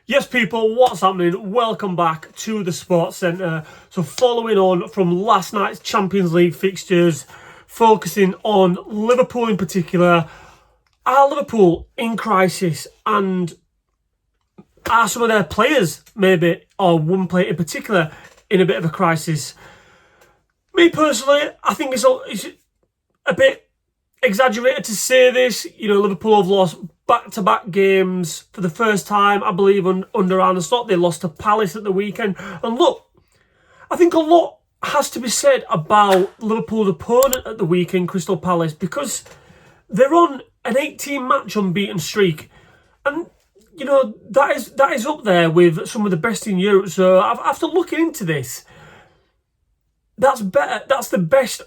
Yes, people, what's happening? Welcome back to the Sports Centre. So following on from last night's Champions League fixtures, focusing on Liverpool in particular. Are Liverpool in crisis, and are some of their players maybe, or one player in particular, in a bit of a crisis? Me personally, I think it's a bit exaggerated to say this. You know, Liverpool have lost back-to-back games for the first time, I believe, under Arne Slot. They lost to Palace at the weekend. And look, I think a lot has to be said about Liverpool's opponent at the weekend, Crystal Palace, because they're on an 18-match unbeaten streak. And, you know, that is up there with some of the best in Europe. So after looking into this, that's better. That's the best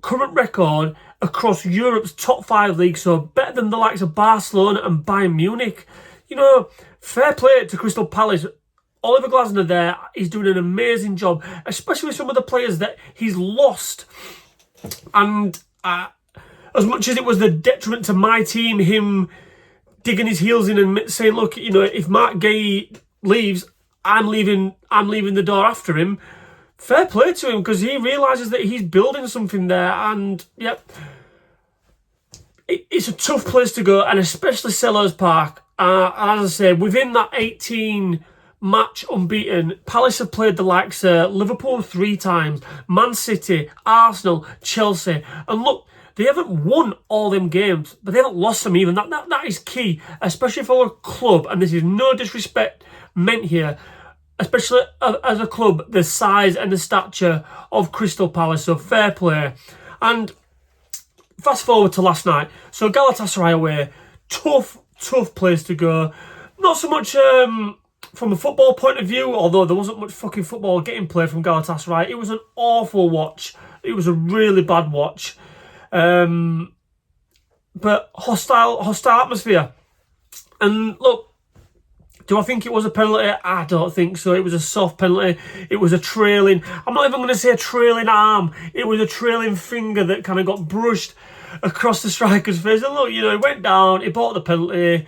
current record across Europe's top 5 leagues, so better than the likes of Barcelona and Bayern Munich. You know, fair play to Crystal Palace. Oliver Glasner there, he's doing an amazing job, especially with some of the players that he's lost. And as much as it was the detriment to my team, him digging his heels in and saying, look, you know, if Mark Gay leaves, I'm leaving the door after him. Fair play to him, because he realises that he's building something there. And, yep, it's a tough place to go, and especially Selhurst Park. As I said, within that 18-match unbeaten, Palace have played the likes of Liverpool 3 times, Man City, Arsenal, Chelsea. And look, they haven't won all them games, but they haven't lost them even. That is key, especially for a club, and this is no disrespect meant here, especially as a club, the size and the stature of Crystal Palace. So fair play. And fast forward to last night. So Galatasaray away, tough place to go. Not so much from a football point of view, although there wasn't much fucking football getting played from Galatasaray. It was an awful watch. It was a really bad watch. But hostile atmosphere. And look, do I think it was a penalty? I don't think so. It was a soft penalty. It was a trailing. I'm not even going to say a trailing arm. It was a trailing finger that kind of got brushed across the striker's face. And look, you know, it went down. He bought the penalty.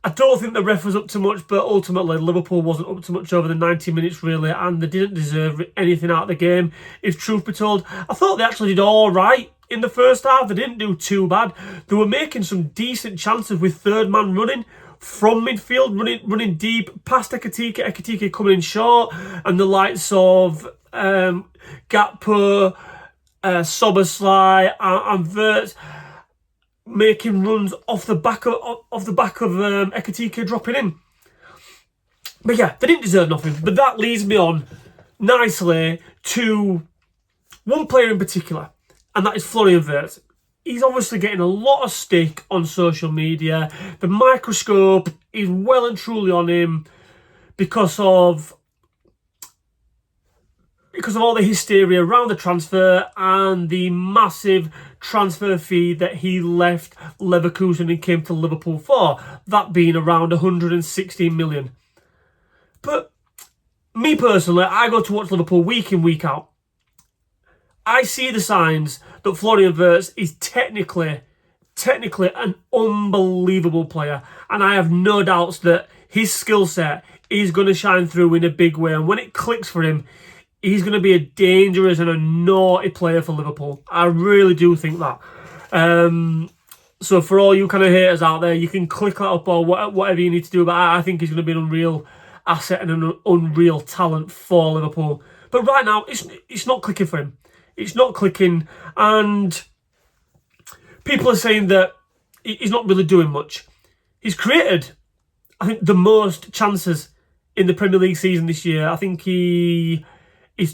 I don't think the ref was up to much, but ultimately Liverpool wasn't up to much over the 90 minutes, really, and they didn't deserve anything out of the game, if truth be told. I thought they actually did all right in the first half. They didn't do too bad. They were making some decent chances with third man running from midfield, running deep, past Ekitike coming in short, and the likes of Gakpo, Soboslai, and Wirtz making runs off the back of Ekitike dropping in. But yeah, they didn't deserve nothing. But that leads me on nicely to one player in particular, and that is Florian Wirtz. He's obviously getting a lot of stick on social media. The microscope is well and truly on him because of all the hysteria around the transfer and the massive transfer fee that he left Leverkusen and came to Liverpool for, that being around 116 million. But me personally, I go to watch Liverpool week in, week out. I see the signs that Florian Wirtz is technically an unbelievable player, and I have no doubts that his skill set is going to shine through in a big way, and when it clicks for him, he's going to be a dangerous and a naughty player for Liverpool. I really do think that. So for all you kind of haters out there, you can click that up or whatever you need to do, but I think he's going to be an unreal asset and an unreal talent for Liverpool. But right now, it's not clicking for him. It's not clicking, and people are saying that he's not really doing much. He's created, I think, the most chances in the Premier League season this year. I think he's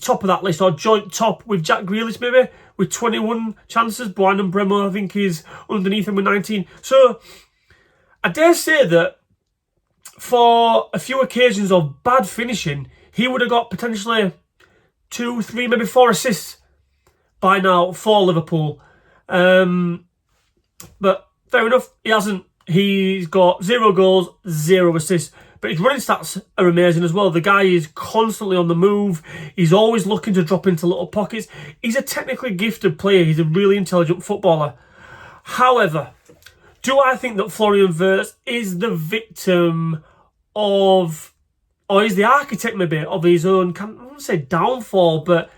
top of that list, or joint top with Jack Grealish maybe, with 21 chances. Bryan Bremo, I think, is underneath him with 19. So I dare say that for a few occasions of bad finishing, he would have got potentially 2, 3, maybe 4 assists by now for Liverpool. But fair enough, he hasn't. He's got 0 goals, 0 assists. But his running stats are amazing as well. The guy is constantly on the move. He's always looking to drop into little pockets. He's a technically gifted player. He's a really intelligent footballer. However, do I think that Florian Wirtz is the victim of, or he's the architect maybe of his own, I won't say downfall, but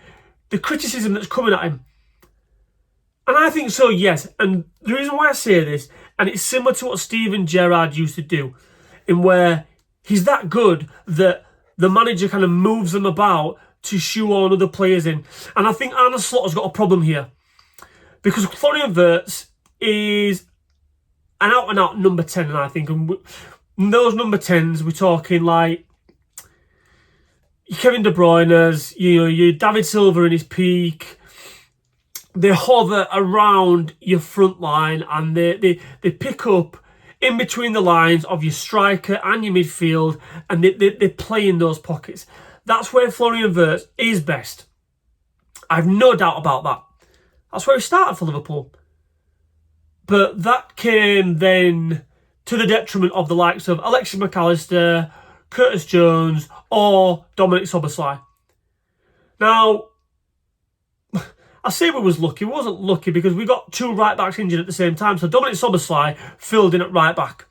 the criticism that's coming at him. And I think so, yes. And the reason why I say this, and it's similar to what Steven Gerrard used to do, in where he's that good that the manager kind of moves them about to shoehorn other players in. And I think Arne Slot has got a problem here. Because Florian Wirtz is an out-and-out number 10, and I think. And those number 10s, we're talking like Kevin De Bruyne's, your David Silva in his peak. They hover around your front line, and they pick up in between the lines of your striker and your midfield, and they play in those pockets. That's where Florian Wirtz is best. I have no doubt about that. That's where he started for Liverpool. But that came then to the detriment of the likes of Alexis McAllister, Curtis Jones, or Dominic Szoboszlai. Now, I say we was lucky. We wasn't lucky because we got two right-backs injured at the same time. So Dominic Szoboszlai filled in at right-back.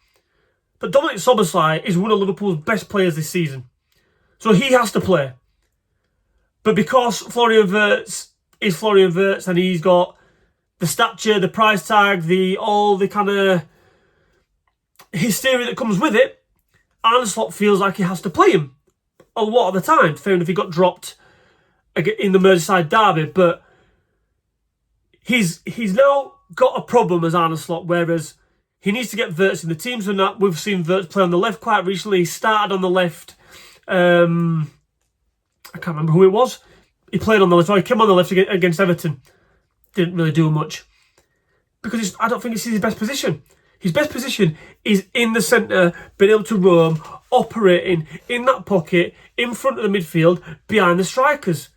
But Dominic Szoboszlai is one of Liverpool's best players this season. So he has to play. But because Florian Wirtz is Florian Wirtz, and he's got the stature, the price tag, all the kind of hysteria that comes with it, Arne Slot feels like he has to play him a lot of the time. Fair enough, he got dropped in the Merseyside derby, but he's now got a problem as Arne Slot, whereas he needs to get Wirtz in the teams, and that we've seen Wirtz play on the left quite recently. He started on the left. I can't remember who it was. He played on the left. He came on the left against Everton. Didn't really do much. Because I don't think it's his best position. His best position is in the centre, being able to roam, operating in that pocket, in front of the midfield, behind the strikers.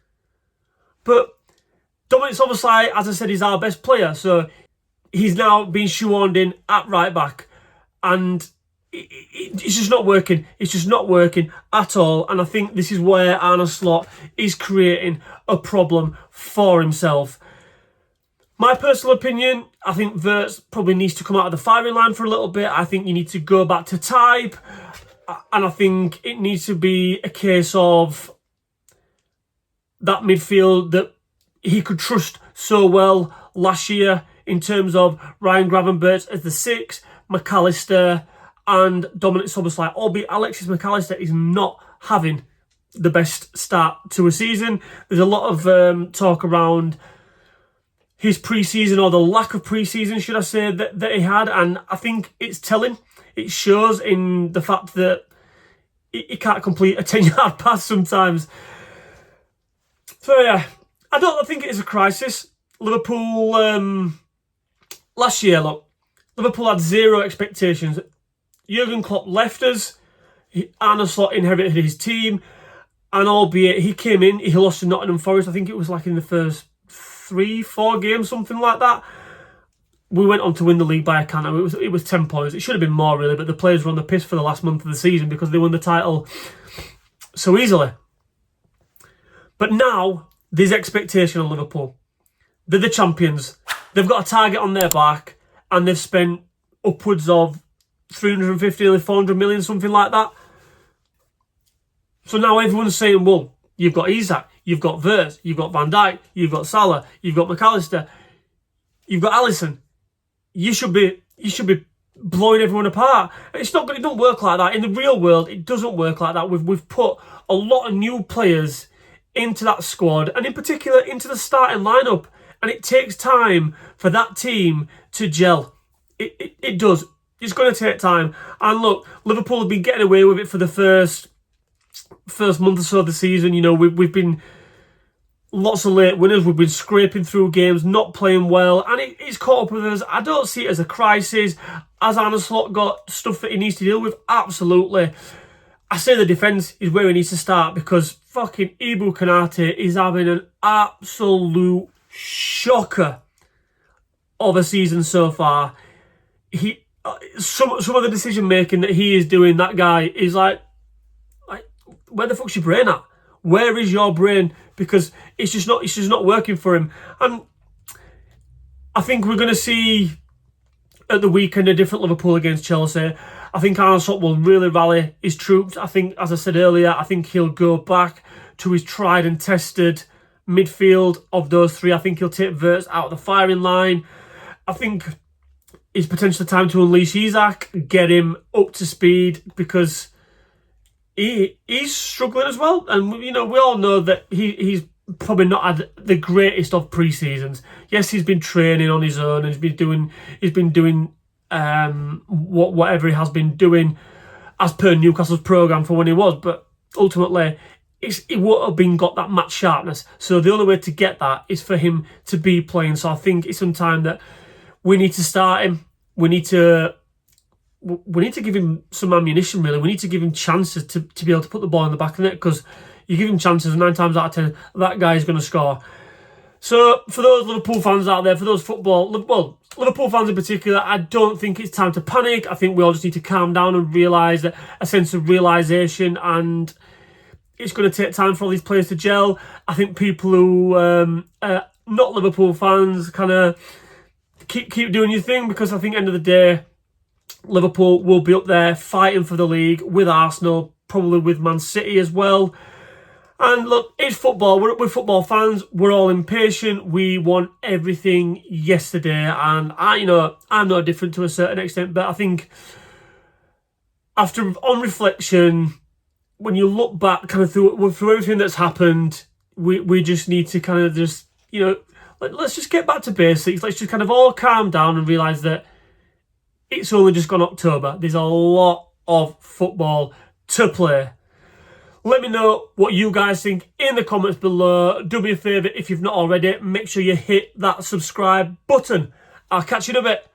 But Dominic Szoboszlai, as I said, is our best player. So he's now been shoehorned in at right back. And it's just not working. It's just not working at all. And I think this is where Arne Slot is creating a problem for himself. My personal opinion, I think Wirtz probably needs to come out of the firing line for a little bit. I think you need to go back to type. And I think it needs to be a case of that midfield that he could trust so well last year in terms of Ryan Gravenberch as the 6, McAllister and Dominic Szoboszlai, albeit Alexis McAllister is not having the best start to a season. There's a lot of talk around his pre-season, or the lack of pre-season, should I say, that he had, and I think it's telling. It shows in the fact that he can't complete a 10-yard pass sometimes. So yeah, I don't think it is a crisis. Liverpool, last year, look, Liverpool had zero expectations. Jurgen Klopp left us. Arne Slot inherited his team. And albeit he came in, he lost to Nottingham Forest. I think it was like in the first 3-4 games, something like that. We went on to win the league by a count. It was 10 points. It should have been more, really, but the players were on the piss for the last month of the season because they won the title so easily. But now, there's expectation on Liverpool. They're the champions. They've got a target on their back, and they've spent upwards of 350, nearly 400 million, something like that. So now everyone's saying, well, you've got Isak, you've got Wirtz, you've got Van Dijk, you've got Salah, you've got McAllister, you've got Alisson. You should be blowing everyone apart. It don't work like that. In the real world, it doesn't work like that. We've put a lot of new players into that squad, and in particular into the starting lineup, and it takes time for that team to gel. It does. It's going to take time. And look, Liverpool have been getting away with it for the first month or so of the season. You know, we've been lots of late winners. We've been scraping through games, not playing well, and it's caught up with us. I don't see it as a crisis. Has Arne Slot got stuff that he needs to deal with? Absolutely. I say the defence is where he needs to start, because fucking Ibu Konate is having an absolute shocker of a season so far. Some of the decision making that he is doing, that guy is like, where the fuck's your brain at? Where is your brain? Because it's just not working for him. And I think we're going to see at the weekend, a different Liverpool against Chelsea. I think Arne Slot will really rally his troops. I think, as I said earlier, I think he'll go back to his tried and tested midfield of those three. I think he'll take Wirtz out of the firing line. I think it's potentially time to unleash Isak, get him up to speed, because he's struggling as well. And, we all know that he's probably not had the greatest of pre-seasons. Yes, he's been training on his own, and he's been doing whatever he has been doing as per Newcastle's programme for when he was, but ultimately he won't have got that match sharpness. So the only way to get that is for him to be playing. So I think it's some time that we need to start him. We need to give him some ammunition, really. We need to give him chances to be able to put the ball in the back of the net, because you give him chances, 9 times out of 10, that guy is going to score. So for those Liverpool fans out there, for those Liverpool fans in particular, I don't think it's time to panic. I think we all just need to calm down and realise that a sense of realisation, and it's going to take time for all these players to gel. I think people who are not Liverpool fans kind of keep doing your thing, because I think at the end of the day, Liverpool will be up there fighting for the league with Arsenal, probably with Man City as well. And look, it's football. We're football fans. We're all impatient. We want everything yesterday. And I'm no different to a certain extent. But I think on reflection, when you look back kind of through everything that's happened, we just need to kind of just, let's just get back to basics. Let's just kind of all calm down and realise that it's only just gone October. There's a lot of football to play. Let me know what you guys think in the comments below. Do me a favour, if you've not already, make sure you hit that subscribe button. I'll catch you in a bit.